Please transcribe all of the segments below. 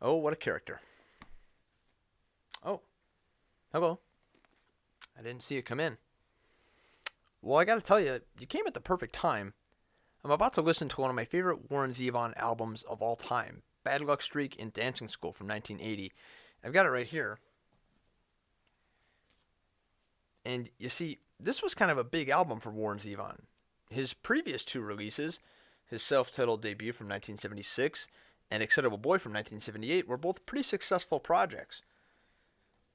Oh, what a character. Oh, hello. I didn't see you come in. Well, I gotta tell you, you came at the perfect time. I'm about to listen to one of my favorite Warren Zevon albums of all time, Bad Luck Streak in Dancing School from 1980. I've got it right here. And you see, this was kind of a big album for Warren Zevon. His previous two releases, his self-titled debut from 1976 and Excitable Boy from 1978, were both pretty successful projects.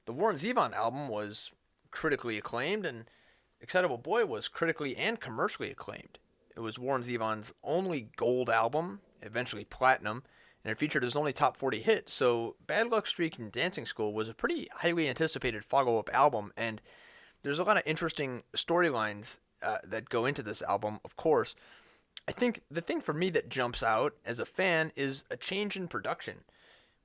The Warren Zevon album was critically acclaimed, and Excitable Boy was critically and commercially acclaimed. It was Warren Zevon's only gold album, eventually platinum, and it featured his only top 40 hit, so Bad Luck Streak and Dancing School was a pretty highly anticipated follow-up album, and there's a lot of interesting storylines that go into this album, of course. I think the thing for me that jumps out as a fan is a change in production.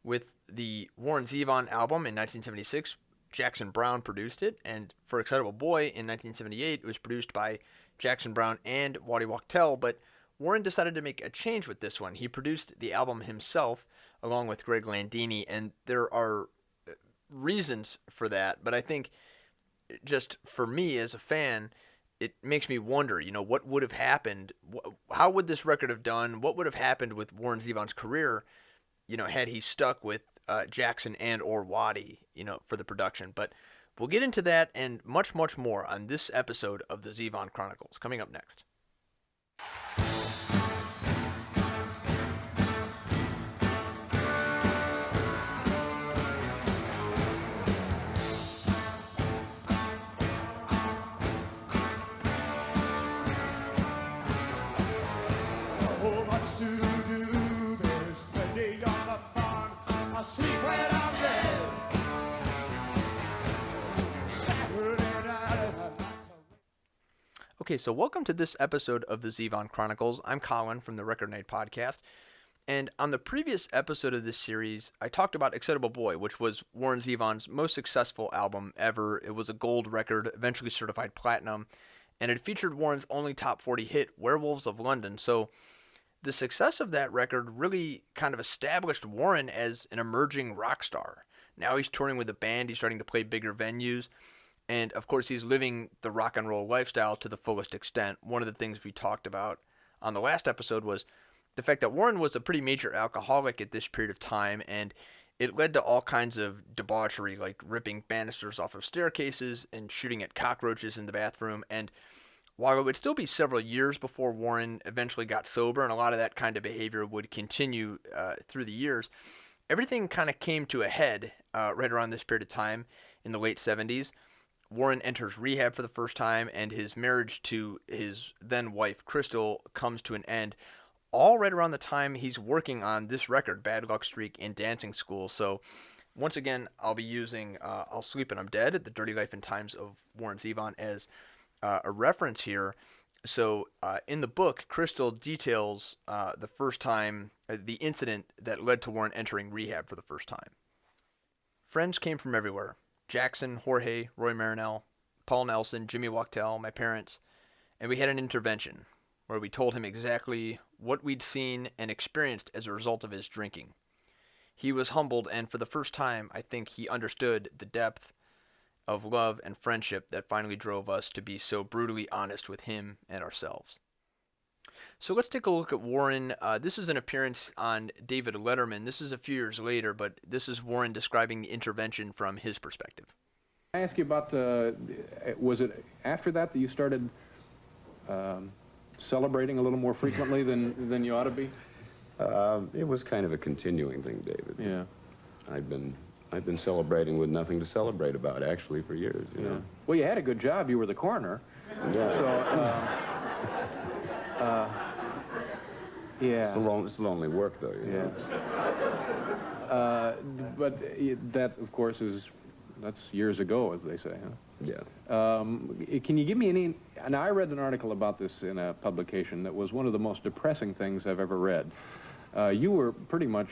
With the Warren Zevon album in 1976, Jackson Browne produced it, and for Excitable Boy in 1978, it was produced by Jackson Browne and Waddy Wachtel, but Warren decided to make a change with this one. He produced the album himself, along with Greg Ladanyi, and there are reasons for that, but I think just for me as a fan, it makes me wonder, what would have happened? How would this record have done? What would have happened with Warren Zevon's career, had he stuck with Jackson and or Waddy, for the production? But we'll get into that and much, much more on this episode of the Zevon Chronicles, coming up next. Okay, so welcome to this episode of the Zevon Chronicles. I'm Colin from the Record Night Podcast, and on the previous episode of this series, I talked about Excitable Boy, which was Warren Zevon's most successful album ever. It was a gold record, eventually certified platinum, and it featured Warren's only top 40 hit, Werewolves of London. So the success of that record really kind of established Warren as an emerging rock star. Now he's touring with a band, he's starting to play bigger venues, and of course he's living the rock and roll lifestyle to the fullest extent. One of the things we talked about on the last episode was the fact that Warren was a pretty major alcoholic at this period of time, and it led to all kinds of debauchery, like ripping banisters off of staircases and shooting at cockroaches in the bathroom. And while it would still be several years before Warren eventually got sober, and a lot of that kind of behavior would continue through the years, everything kind of came to a head right around this period of time in the late 70s. Warren enters rehab for the first time, and his marriage to his then wife, Crystal, comes to an end, all right around the time he's working on this record, Bad Luck Streak in Dancing School. So once again, I'll be using I'll Sleep and I'm Dead, The Dirty Life and Times of Warren Zevon, as a reference here. So in the book, Crystal details the first time, the incident that led to Warren entering rehab for the first time. Friends came from everywhere. Jackson, Jorge, Roy Marinell, Paul Nelson, Jimmy Wachtel, my parents, and we had an intervention where we told him exactly what we'd seen and experienced as a result of his drinking. He was humbled, and for the first time, I think he understood the depth of love and friendship that finally drove us to be so brutally honest with him and ourselves. So let's take a look at Warren. This is an appearance on David Letterman. This is a few years later, but this is Warren describing the intervention from his perspective. I ask you about, was it after that you started celebrating a little more frequently than you ought to be? It was kind of a continuing thing, David. Yeah. I've been celebrating with nothing to celebrate about, actually, for years. You know? Well, you had a good job. You were the coroner. Yeah. So, yeah. It's lonely work, though. You know? But that, of course, that's years ago, as they say, huh? Yeah. Can you give me any... Now, I read an article about this in a publication that was one of the most depressing things I've ever read. You were pretty much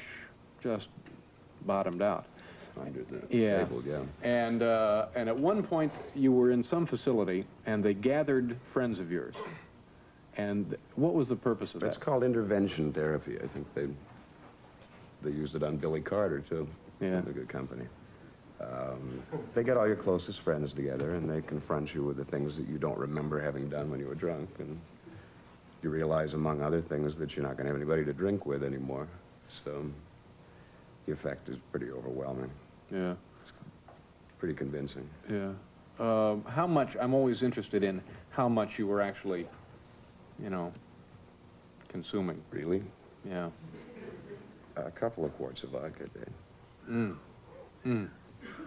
just bottomed out. Under the Yeah. table, yeah. And at one point, you were in some facility, and they gathered friends of yours. And what was the purpose of that? It's called intervention therapy. I think They used it on Billy Carter, too. Yeah. In The Good Company. They get all your closest friends together, and they confront you with the things that you don't remember having done when you were drunk, and you realize, among other things, that you're not going to have anybody to drink with anymore. So the effect is pretty overwhelming. Yeah. It's pretty convincing. Yeah. How much, I'm always interested in how much you were actually, you know, consuming. Really? Yeah. A couple of quarts of vodka a day. Mm. Mm.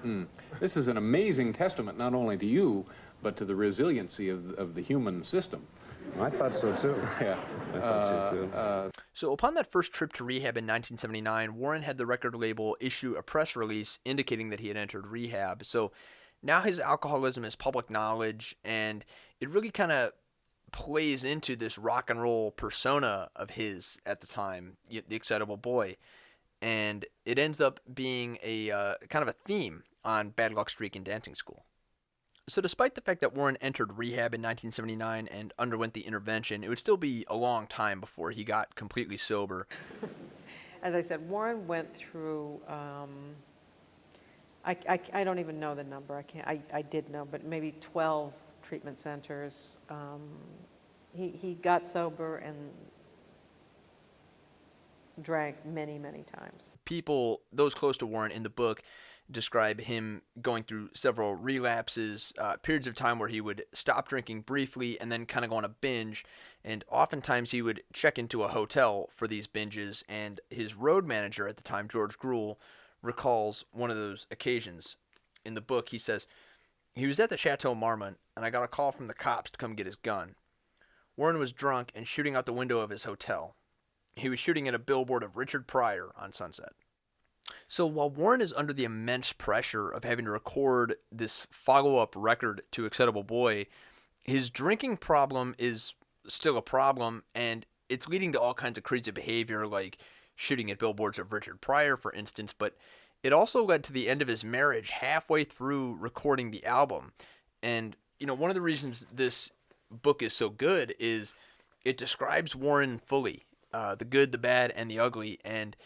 Mm. This is an amazing testament not only to you, but to the resiliency of the human system. I thought so, too. Yeah. I thought so, too. So upon that first trip to rehab in 1979, Warren had the record label issue a press release indicating that he had entered rehab. So now his alcoholism is public knowledge, and it really kind of plays into this rock and roll persona of his at the time, the Excitable Boy. And it ends up being a kind of a theme on Bad Luck Streak and Dancing School. So despite the fact that Warren entered rehab in 1979 and underwent the intervention, it would still be a long time before he got completely sober. As I said, Warren went through, I don't even know the number. I did know, but maybe 12 treatment centers. He got sober and drank many, many times. People, those close to Warren in the book, describe him going through several relapses, periods of time where he would stop drinking briefly and then kind of go on a binge, and oftentimes he would check into a hotel for these binges, and his road manager at the time, George Gruhl, recalls one of those occasions. In the book, he says, "He was at the Chateau Marmont, and I got a call from the cops to come get his gun. Warren was drunk and shooting out the window of his hotel. He was shooting at a billboard of Richard Pryor on Sunset." So while Warren is under the immense pressure of having to record this follow-up record to Excitable Boy, his drinking problem is still a problem, and it's leading to all kinds of crazy behavior, like shooting at billboards of Richard Pryor, for instance, but it also led to the end of his marriage halfway through recording the album. And, you know, one of the reasons this book is so good is it describes Warren fully, the good, the bad, and the ugly, and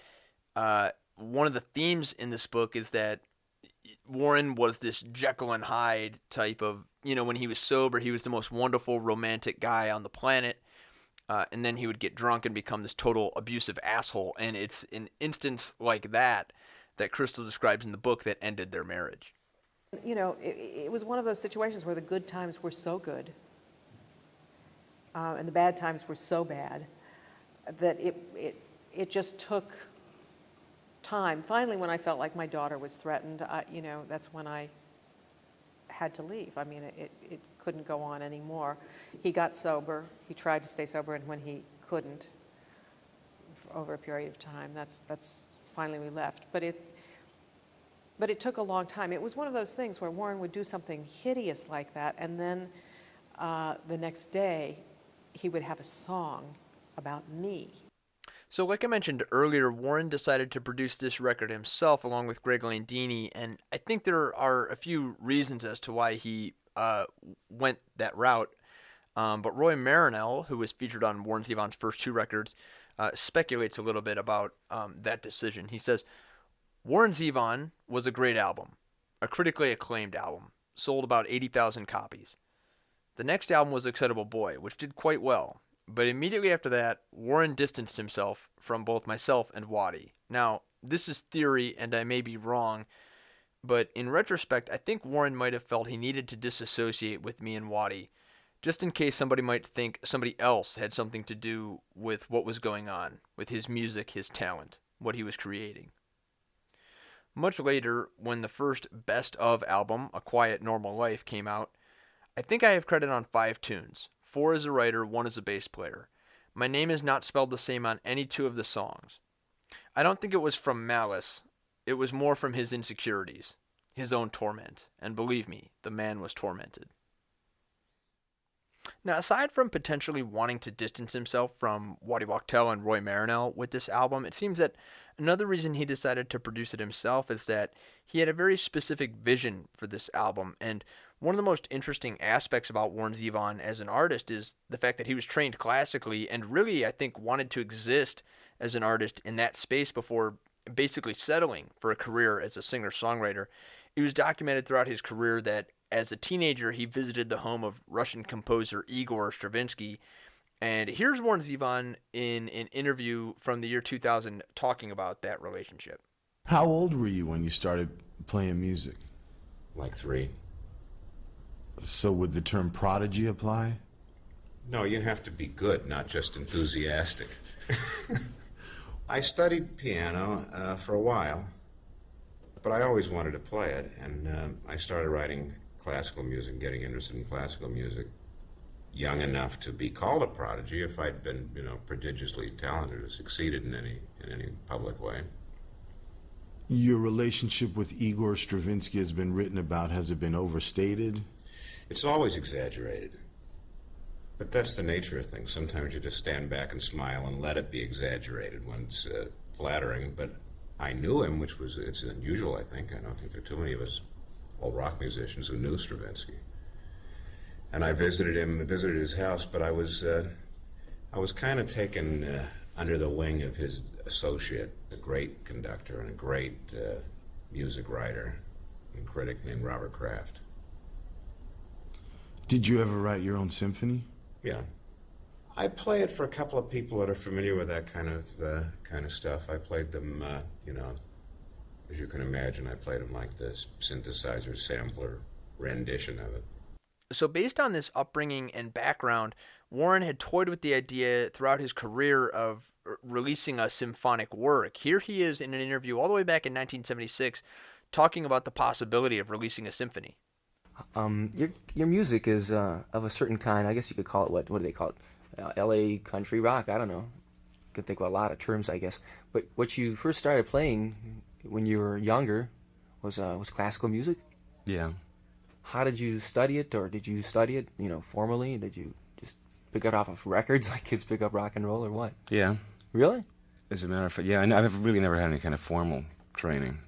one of the themes in this book is that Warren was this Jekyll and Hyde type of, you know, when he was sober, he was the most wonderful romantic guy on the planet. And then he would get drunk and become this total abusive asshole. And it's an instance like that that Crystal describes in the book that ended their marriage. You know, it was one of those situations where the good times were so good and the bad times were so bad that it just took time. Finally, when I felt like my daughter was threatened, you know, that's when I had to leave. I mean, it couldn't go on anymore. He got sober. He tried to stay sober, and when he couldn't, over a period of time, that's finally we left. But it took a long time. It was one of those things where Warren would do something hideous like that, and then the next day, he would have a song about me. So like I mentioned earlier, Warren decided to produce this record himself along with Greg Ladanyi, and I think there are a few reasons as to why he went that route. But Roy Marinell, who was featured on Warren Zevon's first two records, speculates a little bit about that decision. He says, "Warren Zevon was a great album, a critically acclaimed album, sold about 80,000 copies. The next album was Excitable Boy, which did quite well. But immediately after that, Warren distanced himself from both myself and Waddy. Now, this is theory, and I may be wrong, but in retrospect, I think Warren might have felt he needed to disassociate with me and Waddy, just in case somebody might think somebody else had something to do with what was going on, with his music, his talent, what he was creating." Much later, when the first Best Of album, A Quiet Normal Life, came out, I think I have credit on 5 tunes. 4 as a writer, 1 as a bass player. My name is not spelled the same on any 2 of the songs. I don't think it was from malice. It was more from his insecurities, his own torment. And believe me, the man was tormented. Now, aside from potentially wanting to distance himself from Waddy Wachtel and Roy Marinell with this album, it seems that another reason he decided to produce it himself is that he had a very specific vision for this album. And one of the most interesting aspects about Warren Zevon as an artist is the fact that he was trained classically and really, I think, wanted to exist as an artist in that space before basically settling for a career as a singer-songwriter. It was documented throughout his career that as a teenager, he visited the home of Russian composer Igor Stravinsky. And here's Warren Zevon in an interview from the year 2000 talking about that relationship. How old were you when you started playing music? Like 3. So would the term prodigy apply? No, you have to be good, not just enthusiastic. I studied piano for a while, but I always wanted to play it, and I started writing classical music, getting interested in classical music, young enough to be called a prodigy if I'd been, prodigiously talented or succeeded in any public way. Your relationship with Igor Stravinsky has been written about. Has it been overstated? It's always exaggerated. But that's the nature of things. Sometimes you just stand back and smile and let it be exaggerated when it's flattering. But I knew him, it's unusual, I think. I don't think there are too many of us old rock musicians who knew Stravinsky. And I visited his house, but I was kind of taken under the wing of his associate, a great conductor and a great music writer and critic named Robert Kraft. Did you ever write your own symphony? Yeah. I play it for a couple of people that are familiar with that kind of stuff. I played them, as you can imagine, I played them like this synthesizer sampler rendition of it. So based on this upbringing and background, Warren had toyed with the idea throughout his career of releasing a symphonic work. Here he is in an interview all the way back in 1976 talking about the possibility of releasing a symphony. Your music is of a certain kind. I guess you could call it, what do they call it? L.A. country rock. I don't know. Could think of a lot of terms, I guess. But what you first started playing when you were younger was classical music. Yeah. How did you study it, or did you study it, formally? Did you just pick it off of records like kids pick up rock and roll, or what? Yeah. Really? As a matter of fact, yeah, I've really never had any kind of formal training.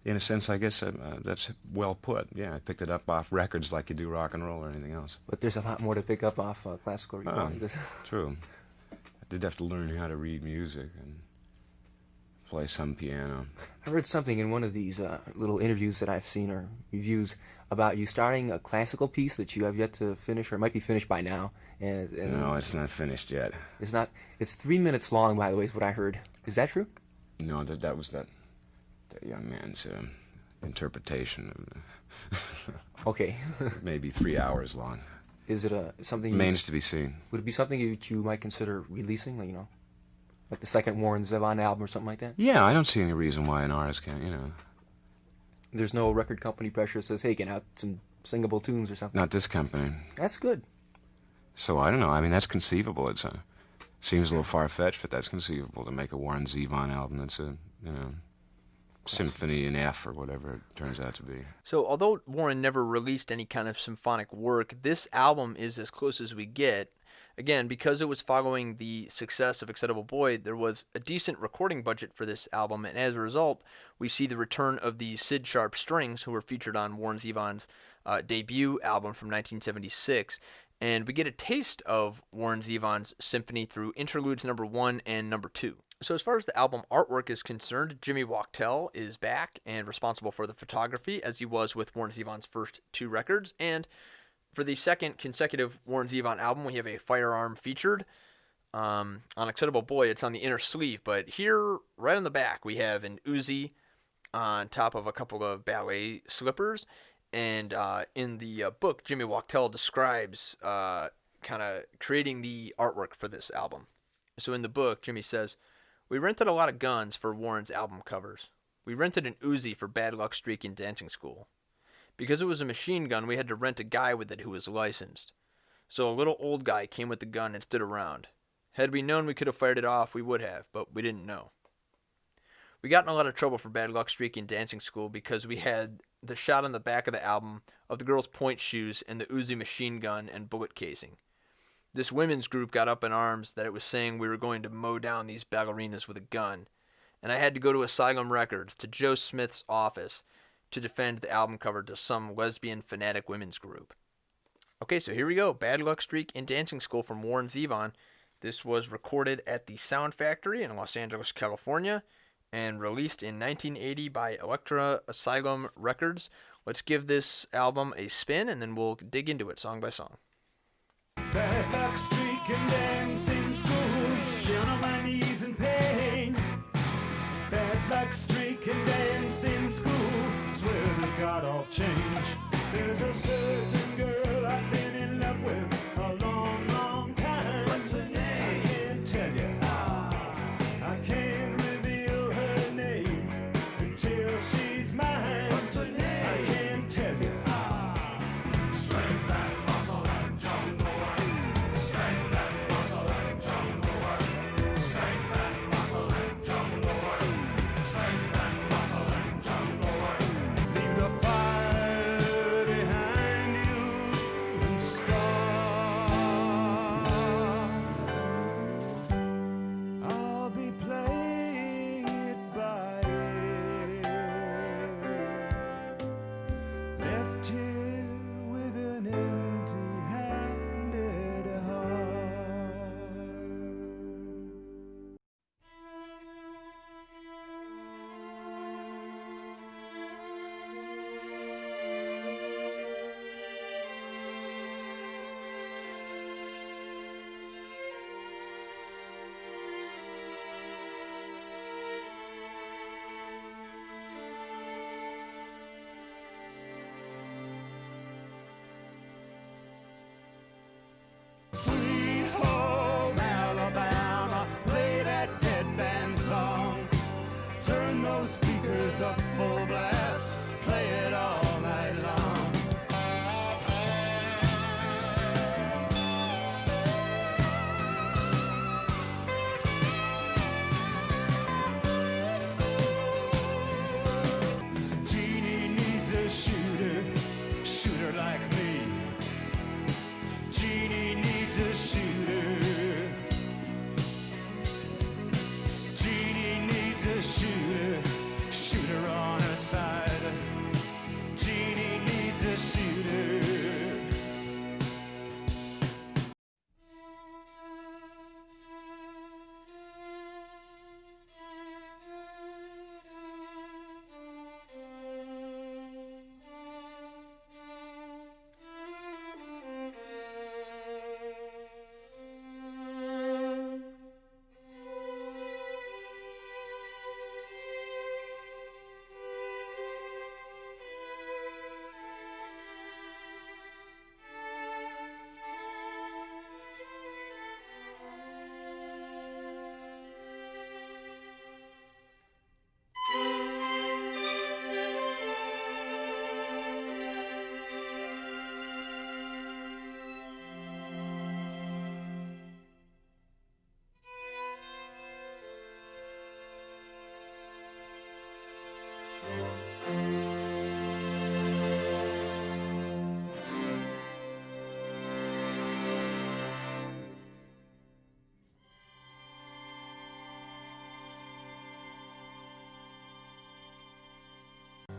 In a sense, I guess that's well put. Yeah, I picked it up off records like you do rock and roll or anything else. But there's a lot more to pick up off classical recordings. True. I did have to learn how to read music and play some piano. I read something in one of these little interviews that I've seen, or reviews, about you starting a classical piece that you have yet to finish, or it might be finished by now. And No, it's not finished yet. It's not. It's 3 minutes long, by the way, is what I heard. Is that true? No, that was that young man's interpretation of Okay. maybe 3 hours long. Is it something? Remains to be seen. Would it be something that you might consider releasing? Like the second Warren Zevon album or something like that? Yeah, I don't see any reason why an artist can't, There's no record company pressure that says, hey, get out some singable tunes or something. Not this company. That's good. So I don't know. I mean, that's conceivable. It seems a little far-fetched, but that's conceivable to make a Warren Zevon album that's a, symphony in F or whatever it turns out to be. So although Warren never released any kind of symphonic work, this album is as close as we get. Again, because it was following the success of Excitable Boy, there was a decent recording budget for this album, and as a result, we see the return of the Sid Sharp Strings, who were featured on Warren Zevon's debut album from 1976, and we get a taste of Warren Zevon's symphony through interludes number 1 and number 2. So as far as the album artwork is concerned, Jimmy Wachtel is back and responsible for the photography, as he was with Warren Zevon's first 2 records, and for the second consecutive Warren Zevon album, we have a firearm featured. On Excitable Boy, it's on the inner sleeve, but here, right on the back, we have an Uzi on top of a couple of ballet slippers. And in the book, Jimmy Wachtel describes kind of creating the artwork for this album. So in the book, Jimmy says, "We rented a lot of guns for Warren's album covers. We rented an Uzi for Bad Luck Streak in dancing school. Because it was a machine gun, we had to rent a guy with it who was licensed. So a little old guy came with the gun and stood around. Had we known we could have fired it off, we would have, but we didn't know. We got in a lot of trouble for Bad Luck Streak in dancing school because we had the shot on the back of the album of the girl's point shoes and the Uzi machine gun and bullet casing. This women's group got up in arms that it was saying we were going to mow down these ballerinas with a gun, and I had to go to Asylum Records, to Joe Smith's office, to defend the album cover to some lesbian fanatic women's group." Okay, so here we go. Bad Luck Streak in dancing school from Warren Zevon. This was recorded at the Sound Factory in Los Angeles, California, and released in 1980 by Elektra Asylum Records. Let's give this album a spin, and then we'll dig into it song by song. Bad luck streaking dance in school, down on my knees in pain. Bad luck streaking dance in school, swear to God I'll change. There's a certain girl I've been in love with a long, long time. What's her name? I can't tell you. I can't reveal her name until she's mine. What's her name? I can't tell you. Strength and muscle and jungle work. Strength and muscle and jungle work. Strength and muscle and jungle work. Strength and muscle and jungle work. Leave the fire behind you and start. I'll be playing it by ear. Left here with an empty-handed heart. Sweet home Alabama, play that dead band song. Turn those speakers up full blast, play it all night long. Jeannie needs a shooter, shooter like me. Jeannie needs a shooter. Jeannie needs a shooter, shooter on her side. Jeannie needs a shooter.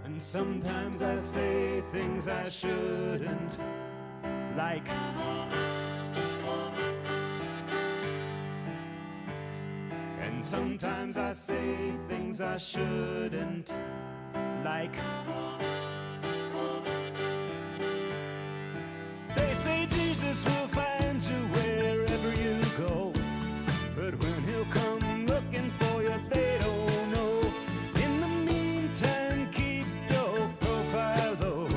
And sometimes I say things I shouldn't, like and sometimes I say things I shouldn't, like they say Jesus will find you wherever you go, but when he'll come looking for you, they don't know. In the meantime, keep your profile low.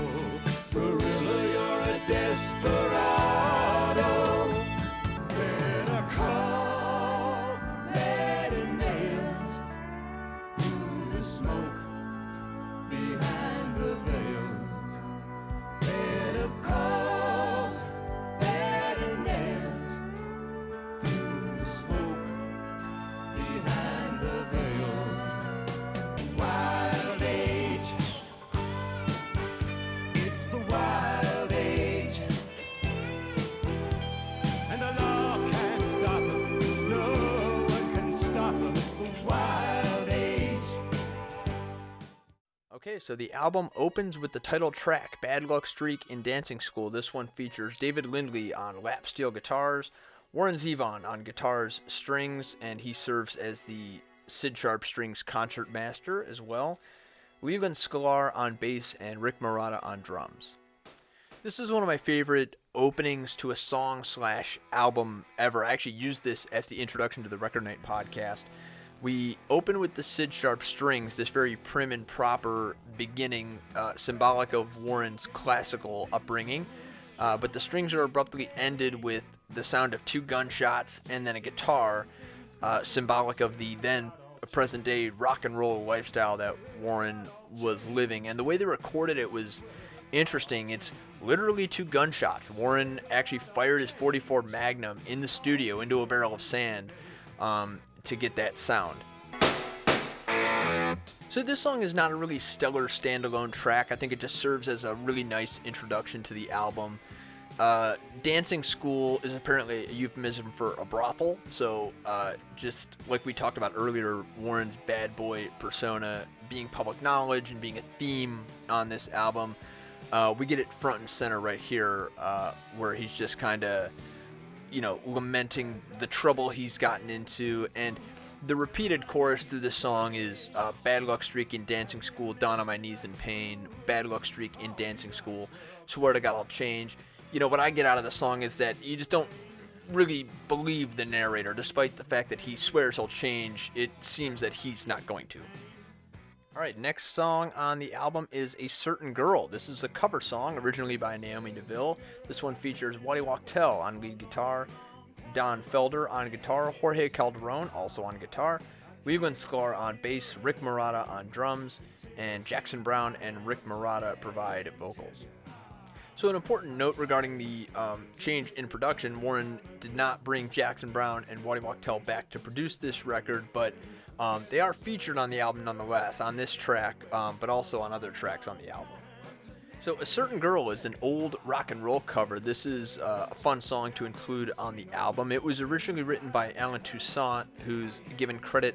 Gorilla, you're a desperado. Better call Latin nails through the smoke behind the veil. Bed of calls, Latin nails through the smoke behind the veil. Wild age, it's the wild age, and the law can't stop it. No one can stop it. The wild age. Okay, so the album opens with the title track, Bad Luck Streak in Dancing School. This one features David Lindley on lap steel guitars, Warren Zevon on guitars, strings, and he serves as the Sid Sharp Strings concert master as well. Leland Sklar on bass and Rick Marotta on drums. This is one of my favorite openings to a song / album ever. I actually used this as the introduction to the Record Night podcast. We open with the Sid Sharp Strings, this very prim and proper beginning, symbolic of Warren's classical upbringing. But the strings are abruptly ended with the sound of 2 gunshots and then a guitar, symbolic of the then present-day rock and roll lifestyle that Warren was living. And the way they recorded it was interesting. It's literally 2 gunshots. Warren actually fired his .44 Magnum in the studio into a barrel of sand to get that sound. So this song is not a really stellar standalone track. I think it just serves as a really nice introduction to the album. Dancing School is apparently a euphemism for a brothel. So just like we talked about earlier, Warren's bad boy persona being public knowledge and being a theme on this album. We get it front and center right here, where he's just kind of, lamenting the trouble he's gotten into. And the repeated chorus through the song is bad luck streak in dancing school, down on my knees in pain, bad luck streak in dancing school, swear to God I'll change. What I get out of the song is that you just don't really believe the narrator. Despite the fact that he swears he'll change, it seems that he's not going to. Alright, next song on the album is A Certain Girl. This is a cover song originally by Naomi Neville. This one features Waddy Wachtel on lead guitar, Don Felder on guitar, Jorge Calderon also on guitar, Leland Sklar on bass, Rick Marotta on drums, and Jackson Browne and Rick Marotta provide vocals. So an important note regarding the change in production, Warren did not bring Jackson Browne and Waddy Wachtel back to produce this record, but they are featured on the album nonetheless, on this track, but also on other tracks on the album. So A Certain Girl is an old rock and roll cover. This is a fun song to include on the album. It was originally written by Alan Toussaint, who's given credit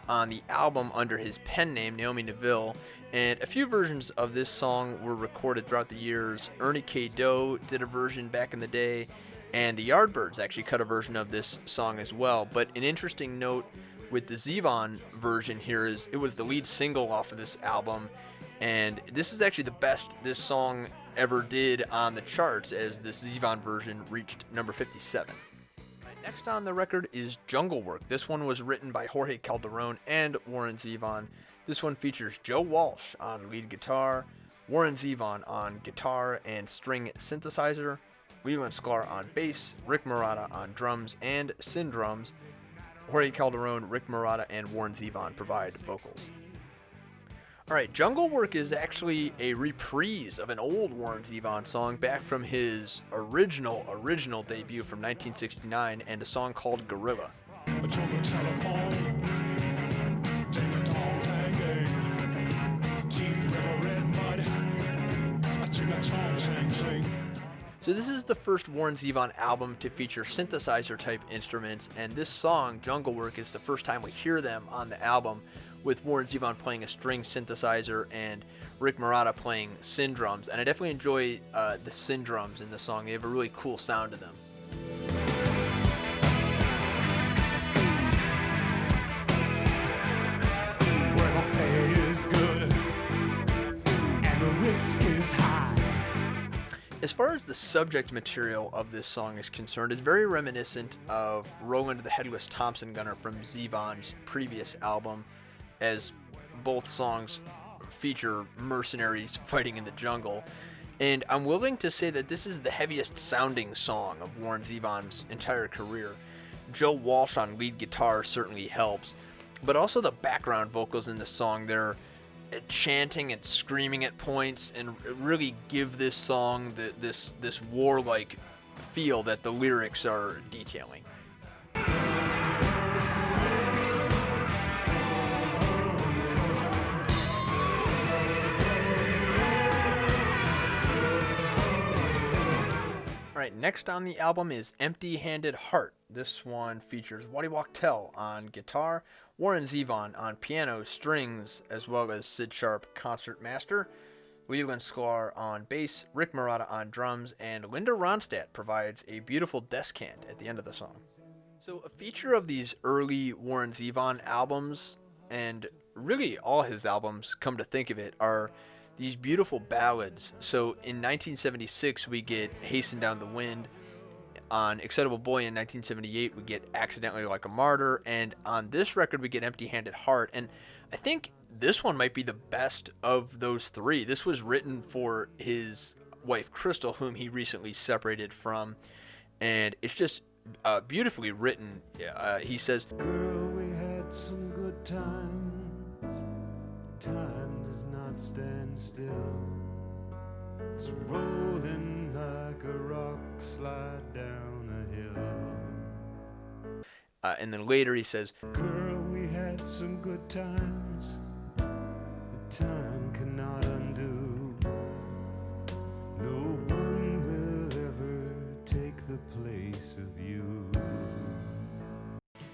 on the album under his pen name, Naomi Neville, and a few versions of this song were recorded throughout the years. Ernie K. Doe did a version back in the day, and the Yardbirds actually cut a version of this song as well. But an interesting note with the Zevon version here is it was the lead single off of this album, and this is actually the best this song ever did on the charts, as this Zevon version reached number 57. Next on the record is Jungle Work. This one was written by Jorge Calderon and Warren Zevon. This one features Joe Walsh on lead guitar, Warren Zevon on guitar and string synthesizer, Leland Sklar on bass, Rick Marotta on drums and syn drums. Jorge Calderon, Rick Marotta, and Warren Zevon provide vocals. Alright, Jungle Work is actually a reprise of an old Warren Zevon song back from his original debut from 1969, and a song called Gorilla. So this is the first Warren Zevon album to feature synthesizer-type instruments, and this song, Jungle Work, is the first time we hear them on the album, with Warren Zevon playing a string synthesizer and Rick Marotta playing syn drums. And I definitely enjoy the syn drums in the song. They have a really cool sound to them. Where the pay is good and the risk is high. As far as the subject material of this song is concerned, it's very reminiscent of Roland the Headless Thompson Gunner from Zevon's previous album, as both songs feature mercenaries fighting in the jungle. And I'm willing to say that this is the heaviest sounding song of Warren Zevon's entire career. Joe Walsh on lead guitar certainly helps, but also the background vocals in the song, they're chanting and screaming at points and really give this song this warlike feel that the lyrics are detailing. Alright, next on the album is Empty-Handed Heart. This one features Waddy Wachtel on guitar, Warren Zevon on piano, strings, as well as Sid Sharp, concert master. Leland Sklar on bass, Rick Marotta on drums, and Linda Ronstadt provides a beautiful descant at the end of the song. So a feature of these early Warren Zevon albums, and really all his albums, come to think of it, are these beautiful ballads. So in 1976 we get Hasten Down the Wind. On Excitable Boy in 1978 we get Accidentally Like a Martyr, and on this record we get Empty Handed Heart. And I think this one might be the best of those three. This was written for his wife Crystal, whom he recently separated from, and it's just beautifully written. He says, Girl, we had some good times. Time does not stand still. It's rolling like a rock slide down a hill. And then later he says, Girl, we had some good times. But time cannot undo. No one will ever take the place of you.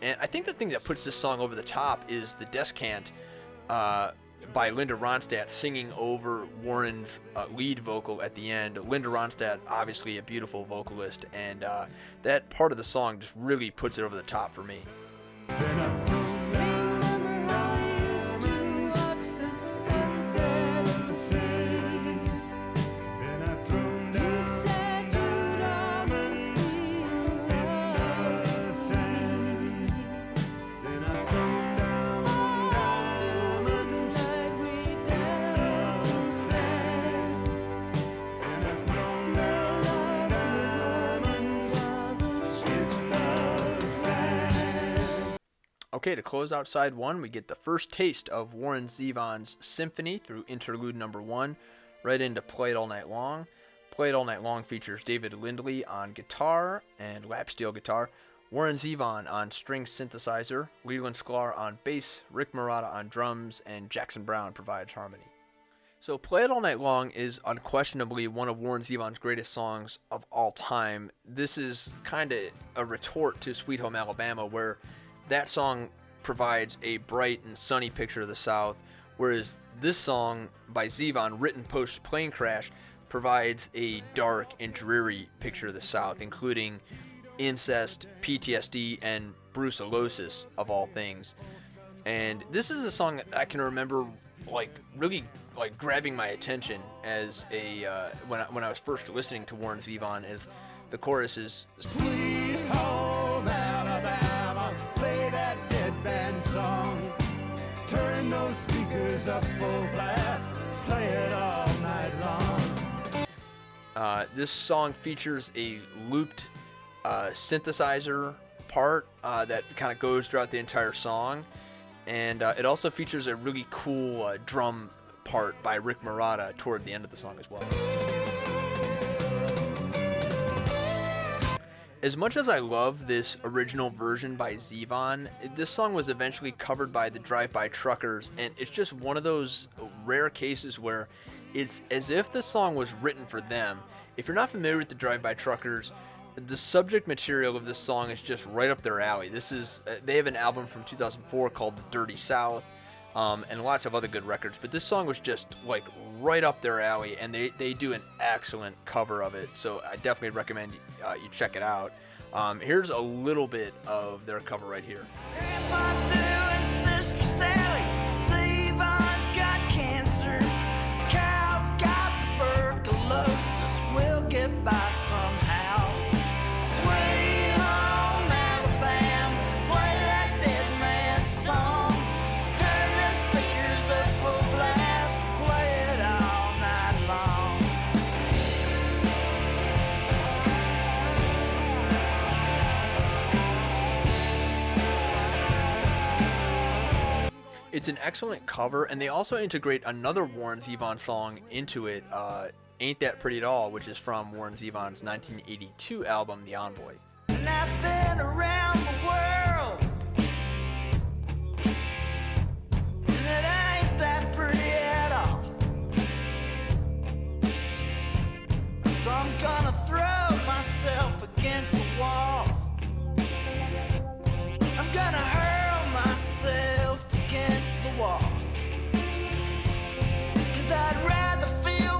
and I think the thing that puts this song over the top is the descant by Linda Ronstadt singing over Warren's lead vocal at the end. Linda Ronstadt, obviously a beautiful vocalist, and that part of the song just really puts it over the top for me. Then I throw down diamonds on the sand. Then I throw down diamonds in the sand. Then I throw down diamonds in the sand. Then I throw down diamonds in the sand. Okay, to close out side one, we get the first taste of Warren Zevon's symphony through interlude number 1, right into Play It All Night Long. Play It All Night Long features David Lindley on guitar and lap steel guitar, Warren Zevon on string synthesizer, Leland Sklar on bass, Rick Marotta on drums, and Jackson Browne provides harmony. So Play It All Night Long is unquestionably one of Warren Zevon's greatest songs of all time. This is kind of a retort to Sweet Home Alabama, where that song provides a bright and sunny picture of the South, whereas this song by Zevon, written post-plane crash, provides a dark and dreary picture of the South, including incest, PTSD, and brucellosis, of all things. And this is a song that I can remember, really grabbing my attention as when I was first listening to Warren Zevon, as the chorus is, Sweet home Alabama, play that dead band song. Turn those speakers up full blast, play it all night long. this song features a looped synthesizer part that kind of goes throughout the entire song, and it also features a really cool drum part by Rick Marotta toward the end of the song as well. As much as I love this original version by Zevon, this song was eventually covered by the Drive-By Truckers, and it's just one of those rare cases where it's as if the song was written for them. If you're not familiar with the Drive-By Truckers, the subject material of this song is just right up their alley. They have an album from 2004 called The Dirty South, and lots of other good records, but this song was just right up their alley, and they do an excellent cover of it, so I definitely recommend you check it out. Here's a little bit of their cover right here. Grandpa's doing Sister Sally. Zevon's got cancer. Cal's got tuberculosis. We'll get by somehow. Sweet home Alabama, play that dead man's song. Turn them speakers up full blast, play it all night long. It's an excellent cover, and they also integrate another Warren Zevon song into it, Ain't That Pretty at All, which is from Warren Zevon's 1982 album, The Envoy. And I've been around the world, and it ain't that pretty at all. So I'm gonna throw myself against the wall. I'm gonna hurl myself against the wall. 'Cause I'd rather feel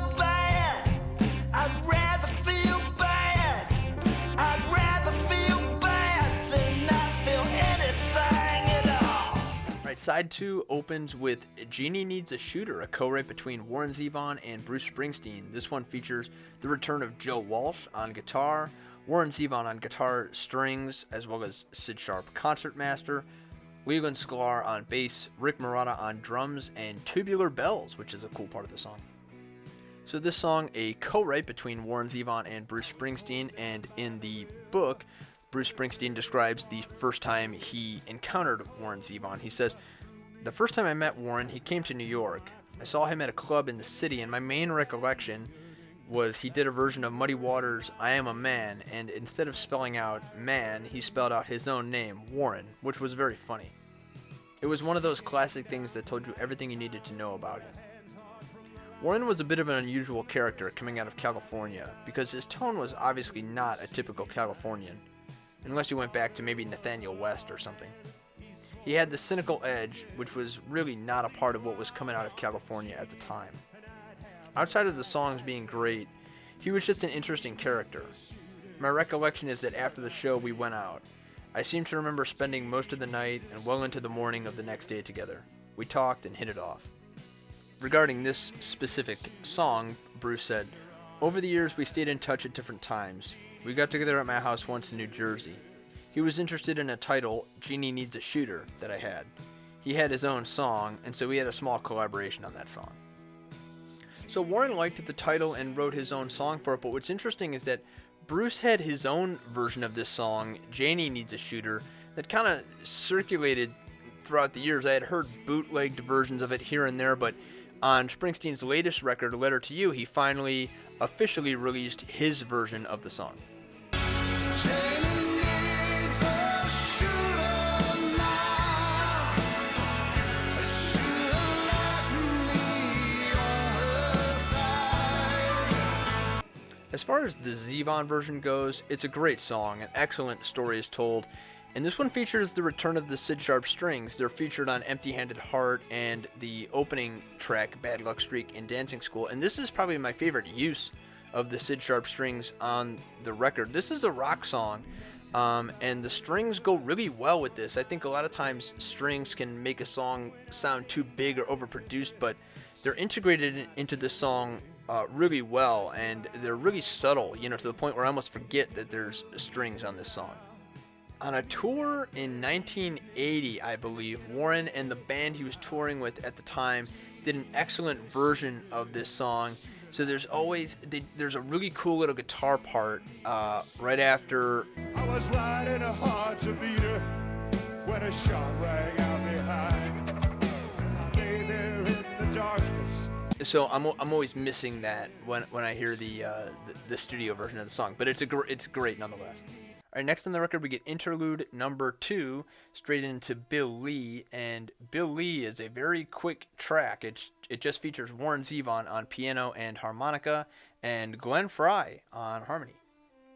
right, side 2 opens with Jeannie Needs a Shooter, a co-write between Warren Zevon and Bruce Springsteen. This one features the return of Joe Walsh on guitar, Warren Zevon on guitar strings, as well as Sid Sharp concertmaster, Leland Sklar on bass, Rick Marotta on drums, and Tubular Bells, which is a cool part of the song. So this song, a co-write between Warren Zevon and Bruce Springsteen, and in the book, Bruce Springsteen describes the first time he encountered Warren Zevon. He says, "The first time I met Warren, he came to New York. I saw him at a club in the city, and my main recollection was he did a version of Muddy Waters' I Am a Man, and instead of spelling out man, he spelled out his own name, Warren, which was very funny. It was one of those classic things that told you everything you needed to know about him." Warren was a bit of an unusual character coming out of California, because his tone was obviously not a typical Californian, unless you went back to maybe Nathaniel West or something. He had the cynical edge, which was really not a part of what was coming out of California at the time. Outside of the songs being great, he was just an interesting character. My recollection is that after the show we went out. I seem to remember spending most of the night and well into the morning of the next day together. We talked and hit it off. Regarding this specific song, Bruce said, "Over the years we stayed in touch at different times. We got together at my house once in New Jersey. He was interested in a title, Jeannie Needs a Shooter, that I had. He had his own song, and so we had a small collaboration on that song." So Warren liked the title and wrote his own song for it, but what's interesting is that Bruce had his own version of this song, Janie Needs a Shooter, that kind of circulated throughout the years. I had heard bootlegged versions of it here and there, but on Springsteen's latest record, Letter to You, he finally officially released his version of the song. As far as the Zevon version goes, it's a great song, an excellent story is told, and this one features the return of the Sid Sharp strings. They're featured on Empty-Handed Heart and the opening track, Bad Luck Streak in Dancing School, and this is probably my favorite use of the Sid Sharp strings on the record. This is a rock song, and the strings go really well with this. I think a lot of times strings can make a song sound too big or overproduced, but they're integrated into the song really well, and they're really subtle, to the point where I almost forget that there's strings on this song. On a tour in 1980, I believe, Warren and the band he was touring with at the time did an excellent version of this song. So there's a really cool little guitar part right after. I was riding a hard to beater when a shot rang out behind. As I lay there in the darkness. So I'm always missing that when I hear the studio version of the song, but it's great nonetheless. All right, next on the record we get interlude number 2, straight into Bill Lee, and Bill Lee is a very quick track. It just features Warren Zevon on piano and harmonica, and Glenn Frey on harmony.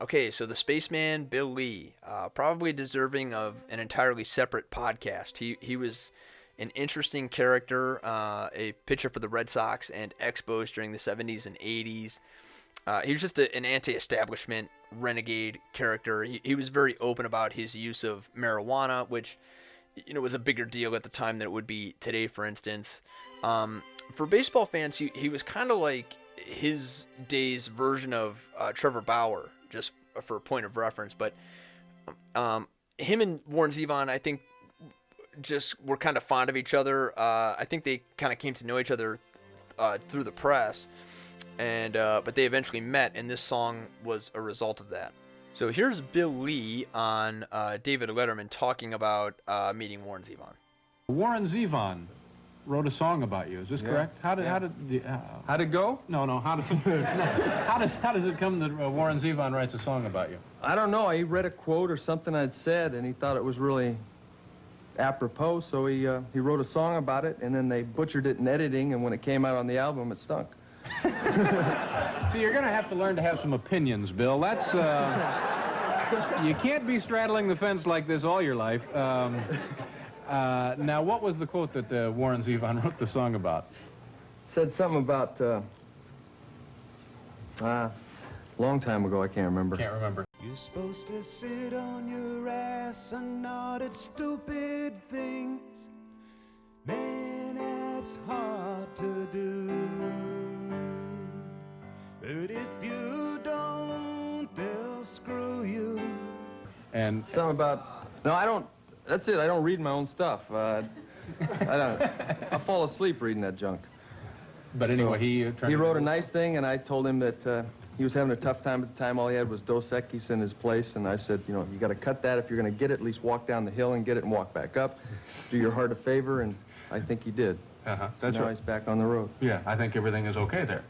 Okay, so the spaceman Bill Lee, probably deserving of an entirely separate podcast. He was an interesting character, a pitcher for the Red Sox and Expos during the 70s and 80s. He was just an anti-establishment renegade character. He was very open about his use of marijuana, which was a bigger deal at the time than it would be today, for instance. For baseball fans, he was kind of like his day's version of Trevor Bauer, just for a point of reference. But him and Warren Zevon, I think, just were kind of fond of each other. I think they kind of came to know each other through the press, and but they eventually met, and this song was a result of that. So here's Bill Lee on David Letterman talking about meeting Warren Zevon. Warren Zevon wrote a song about you. Is this correct? How'd it go? No. How does it come that Warren Zevon writes a song about you? I don't know. He read a quote or something I'd said, and he thought it was really apropos, so he wrote a song about it, and then they butchered it in editing, and when it came out on the album, it stunk. So you're going to have to learn to have some opinions, Bill. That's, you can't be straddling the fence like this all your life. Now, what was the quote that Warren Zevon wrote the song about? Said something about, long time ago, I can't remember. Can't remember. You're supposed to sit on your ass and nod at stupid things. it's hard to do. But if you don't, they'll screw you. And Something about, no, I don't, that's it, I don't read my own stuff. I fall asleep reading that junk. but anyway, He wrote a nice thing, and I told him that he was having a tough time at the time. All he had was Dos Equis in his place, and I said, you know, you got to cut that. If you're going to get it, at least walk down the hill and get it and walk back up. Do your heart a favor, and I think he did. That's So now right. he's back on the road. Yeah, I think everything is okay there.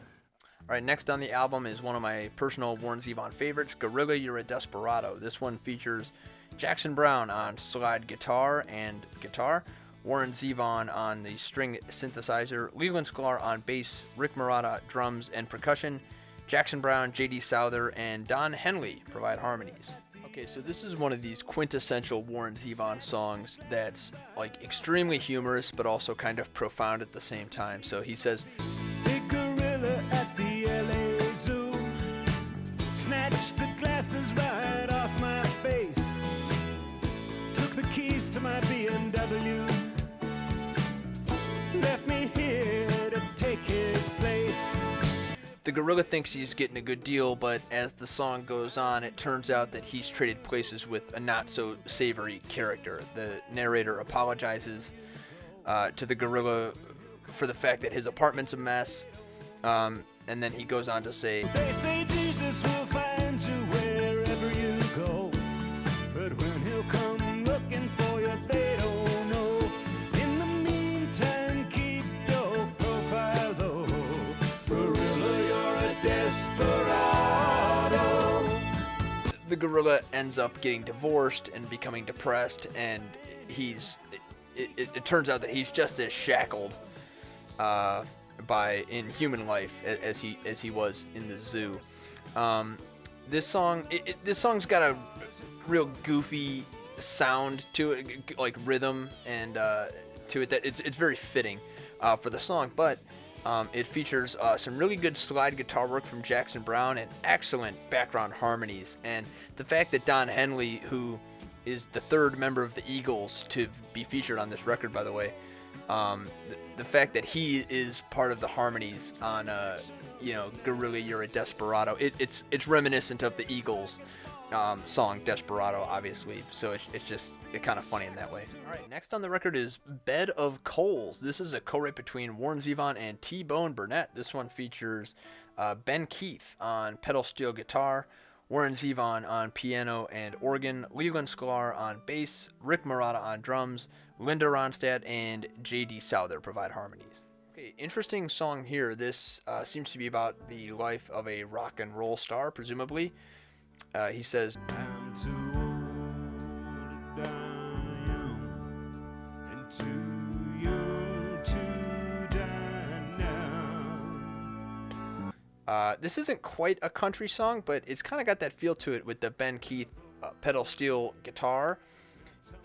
All right, next on the album is one of my personal Warren Zevon favorites, Gorilla, You're a Desperado. This one features Jackson Browne on slide guitar and guitar, Warren Zevon on the string synthesizer, Leland Sklar on bass, Rick Marotta drums and percussion, Jackson Browne, J.D. Souther, and Don Henley provide harmonies. Okay, so this is one of these quintessential Warren Zevon songs that's like extremely humorous but also kind of profound at the same time. So he says, Big gorilla at the LA Zoo snatched the glasses right off my face, took the keys to my BMW, left me here to take his place. the gorilla thinks he's getting a good deal, but as the song goes on, it turns out that he's traded places with a not-so-savory character. The narrator apologizes to the gorilla for the fact that his apartment's a mess, and then he goes on to say, They say Jesus will find you wherever you go, but when he'll come looking for you, they don't know. In the meantime, keep your profile low. Gorilla, you're a desperado. the gorilla ends up getting divorced and becoming depressed, and it turns out that he's just as shackled in human life as he was in the zoo. This song's got a real goofy sound to it, like rhythm and to it that it's very fitting for the song, but it features some really good slide guitar work from Jackson Browne and excellent background harmonies. And the fact that Don Henley, who is the third member of the Eagles to be featured on this record, by the way, the fact that he is part of the harmonies on Gorilla, You're a Desperado, it's reminiscent of the Eagles song Desperado, obviously, so it's kind of funny in that way. All right, next on the record is Bed of Coals. This is a co-write between Warren Zevon and T-Bone Burnett. This one features Ben Keith on pedal steel guitar, Warren Zevon on piano and organ, Leland Sklar on bass, Rick Marotta on drums, Linda Ronstadt and J.D. Souther provide harmonies. Okay, interesting song here. This seems to be about the life of a rock and roll star, presumably. He says, I'm too old to die young, and too young to die now. This isn't quite a country song, but it's kind of got that feel to it with the Ben Keith pedal steel guitar.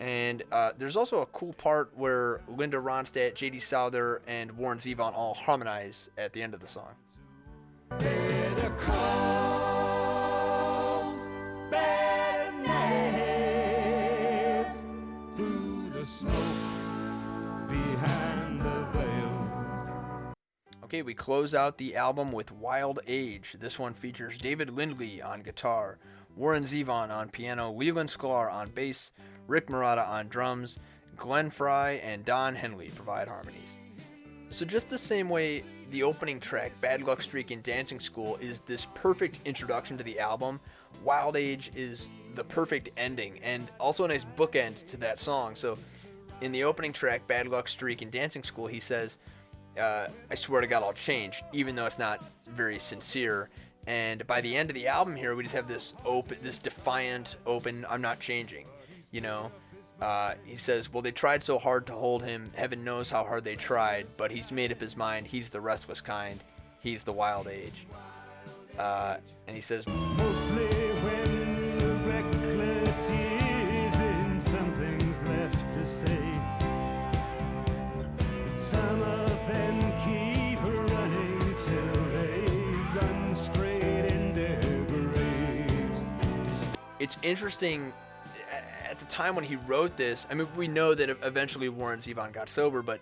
And there's also a cool part where Linda Ronstadt, J.D. Souther, and Warren Zevon all harmonize at the end of the song. Better calls, better names, through the smoke, behind the veil. Okay, we close out the album with Wild Age. This one features David Lindley on guitar, Warren Zevon on piano, Leland Sklar on bass, Rick Marotta on drums, Glenn Fry and Don Henley provide harmonies. So just the same way the opening track, Bad Luck Streak in Dancing School, is this perfect introduction to the album, Wild Age is the perfect ending and also a nice bookend to that song. So in the opening track, Bad Luck Streak in Dancing School, he says, I swear to God I'll change, even though it's not very sincere. And by the end of the album here, we just have this defiant, open, I'm not changing, you know. He says, well, they tried so hard to hold him. Heaven knows how hard they tried, but he's made up his mind. He's the restless kind. He's the wild age. And he says, Mostly when the reckless years and something's left to say, some of them keep running till they run straight in their graves. it's interesting. At the time when he wrote this, I mean, we know that eventually Warren Zevon got sober, but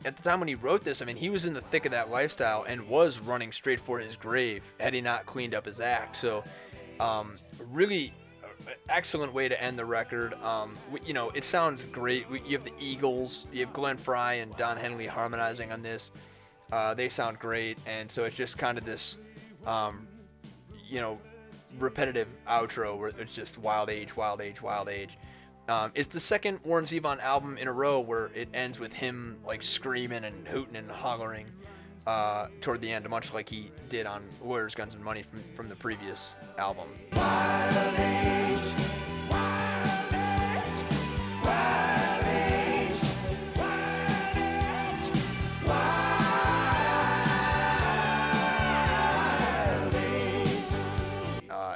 at the time when he wrote this, I mean, he was in the thick of that lifestyle and was running straight for his grave had he not cleaned up his act. So, really excellent way to end the record. You know, it sounds great. You have the Eagles, you have Glenn Frey and Don Henley harmonizing on this. They sound great, and so it's just kind of this, you know, repetitive outro where it's just wild age, wild age, wild age. It's the second Warren Zevon album in a row where it ends with him like screaming and hooting and hollering toward the end, much like he did on Lawyers, Guns, and Money from the previous album. Wild age, wild age, wild age, wild age, wild age.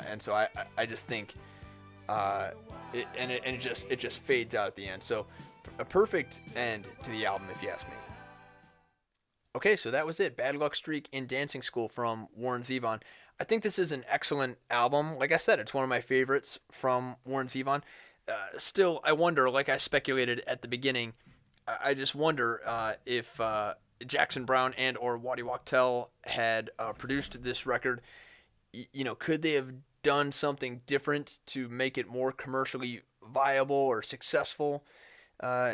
And so I just think it just fades out at the end. So a perfect end to the album, if you ask me. Okay, so that was it. Bad Luck Streak in Dancing School from Warren Zevon. I think this is an excellent album. Like I said, it's one of my favorites from Warren Zevon. Still, I wonder, like I speculated at the beginning, I just wonder if Jackson Browne and or Waddy Wachtel had produced this record. You know, could they have done something different to make it more commercially viable or successful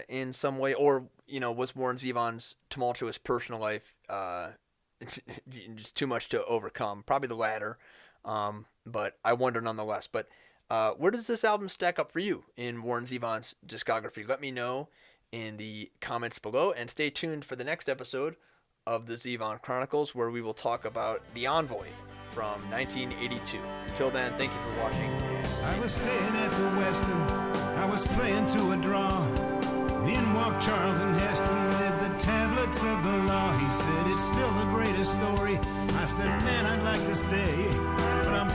in some way? Or, you know, was Warren Zevon's tumultuous personal life just too much to overcome? Probably the latter, but I wonder nonetheless. But where does this album stack up for you in Warren Zevon's discography? Let me know in the comments below, and stay tuned for the next episode of the Zevon Chronicles, where we will talk about The Envoy from 1982. Until then, thank you for watching. I was staying at the Westin, I was playing to a draw. Me and walked Charlton Heston with the tablets of the law. He said, it's still the greatest story. I said, man, I'd like to stay, but I'm